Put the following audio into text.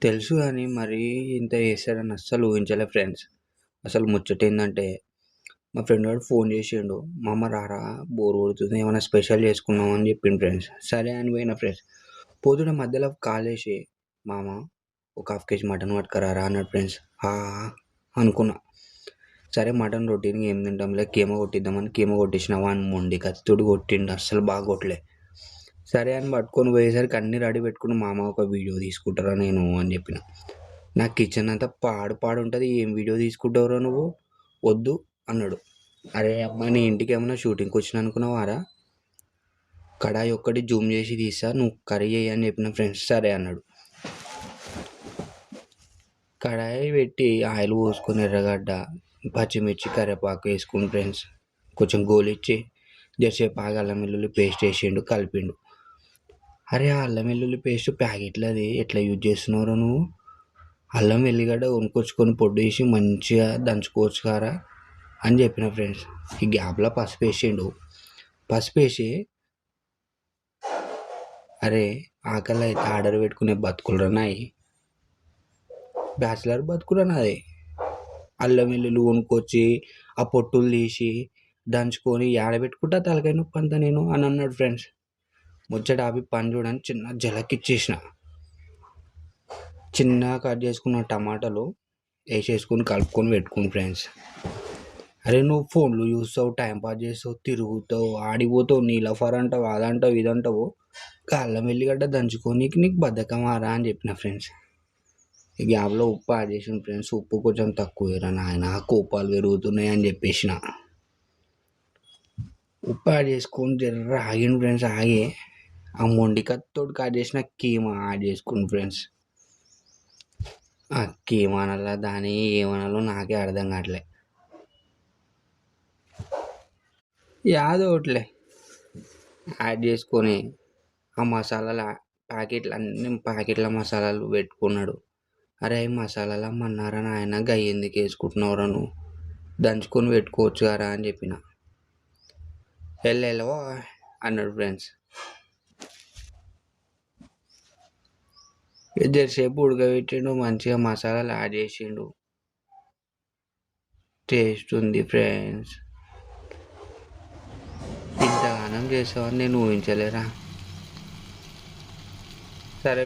తెలుసు గానీ మరీ ఇంత చేస్తాడని అస్సలు ఊహించలే ఫ్రెండ్స్. అసలు ముచ్చటేందంటే మా ఫ్రెండ్ గాడు ఫోన్ చేసిండు. "మామ రారా బోర్ కొడుతుంది ఏమైనా స్పెషల్ చేసుకుందాం" అని చెప్పిండు ఫ్రెండ్స్. సరే అని పోయిన ఫ్రెండ్స్. పోతుండే మధ్యలో కాల్ చేసి "మామ ఒక హాఫ్ కేజీ మటన్ పట్టుకురారా" అన్నాడు ఫ్రెండ్స్. అనుకున్నా. సరే మటన్ రొటీన్‌గా ఏం తింటాంలే కీమ కొట్టిద్దామని కీమ కొట్టించిన. వాని మొండి కత్తితోటి కొట్టిండు. అస్సలు బాగా కొట్టలే. సరే అని పట్టుకొని పోయేసరికి అన్నీ రెడీ పెట్టుకుని "మామ ఒక వీడియో తీసుకుంటారా నేను" అని చెప్పిన. "నా కిచెన్ అంతా పాడు ఉంటుంది, ఏం వీడియో తీసుకుంటావురా నువ్వు, వద్దు" అన్నాడు. "అరే అమ్మా నీ ఇంటికి ఏమన్నా షూటింగ్కి వచ్చిన అనుకున్నావారా, కడాయి ఒక్కటి జూమ్ చేసి తీస్తా, నువ్వు కర్రీ చేయి" అని చెప్పిన ఫ్రెండ్స్. సరే అన్నాడు. కడాయి పెట్టి ఆయిల్ పోసుకొని ఎర్రగడ్డ, పచ్చిమిర్చి, కరివేపాకు వేసుకుని ఫ్రెండ్స్ కొంచెం గోలిచ్చి జరసేపు ఆగి అల్లం వెల్లుల్లి పేస్ట్ వేసిండు, కలిపిండు. "అరే ఆ అల్లం వెల్లుల్లి పేస్ట్ ప్యాకెట్లది ఎట్లా యూజ్ చేస్తున్నావురా నువ్వు, అల్లం వెల్లిగడ్డ కొనుక్కొచ్చుకొని పొడి వేసి మంచిగా దంచుకోవచ్చు కారా" అని చెప్పిన ఫ్రెండ్స్. ఈ గ్యాప్లో పసుపు వేసిండు. పసుపు వేసి "అరే ఆకలి అయితే ఆర్డర్ పెట్టుకునే బతుకులరా నాయి, బ్యాచిలర్ బతుకురా నాది, అల్లం వెల్లుల్లి కొనుక్కొచ్చి ఆ పొట్టులు తీసి దంచుకొని ఏడబెట్టుకుంటా తలకాయ నొప్పి అంతా నేను" అని అన్నాడు ఫ్రెండ్స్. ముచ్చట ఆపి పని చూడని చిన్న జలకిచ్చేసిన. చిన్నగా కట్ చేసుకున్న టమాటాలు వేసేసుకొని కలుపుకొని పెట్టుకుని ఫ్రెండ్స్. "అరే నువ్వు ఫోన్లు చూస్తావు, టైంపాస్ చేస్తావు, తిరుగుతావు, ఆడిపోతావు, నీలఫర్ అంటావు, అదంటావు ఇదంటావు, అల్లం వెల్లిగడ్డ దంచుకొని నీకు బద్ధకమారా" అని చెప్పిన ఫ్రెండ్స్. ఈ గ్యాప్లో ఉప్పు యాడ్ చేసిన ఫ్రెండ్స్. ఉప్పు కొంచెం తక్కువ వేరా నాయన, కోపాలు పెరుగుతున్నాయి అని చెప్పేసిన. ఉప్పు యాడ్ చేసుకొని జర్ర ఆగిండు ఫ్రెండ్స్. ఆగి ఆ మొండి కత్తితోటి కట్ చేసిన కీమా యాడ్ చేసుకుని ఫ్రెండ్స్. ఆ కీమా అనాలా దాని ఏమనాలో నాకే అర్థం కావట్లే. యాదో ఒకటిలే యాడ్ చేసుకొని ఆ మసాలాల ప్యాకెట్ల మసాలాలు పెట్టుకున్నాడు. "అరే ఈ మసాలాలు అమ్మన్నారా నాయన, గవి ఎందుకు వేసుకుంటున్నావురా నువ్వు, దంచుకొని పెట్టుకోవచ్చు కదా" అని చెప్పిన. "వెళ్ళో అన్నాడు ఫ్రెండ్స్. జరసేపు ఉడకబెట్టిండు, మంచిగా మసాలాలు యాడ్ చేసిండు. టేస్ట్ ఉంది ఫ్రెండ్స్. ఇంతగానం చేస్తావని నేను ఊహించలేరా.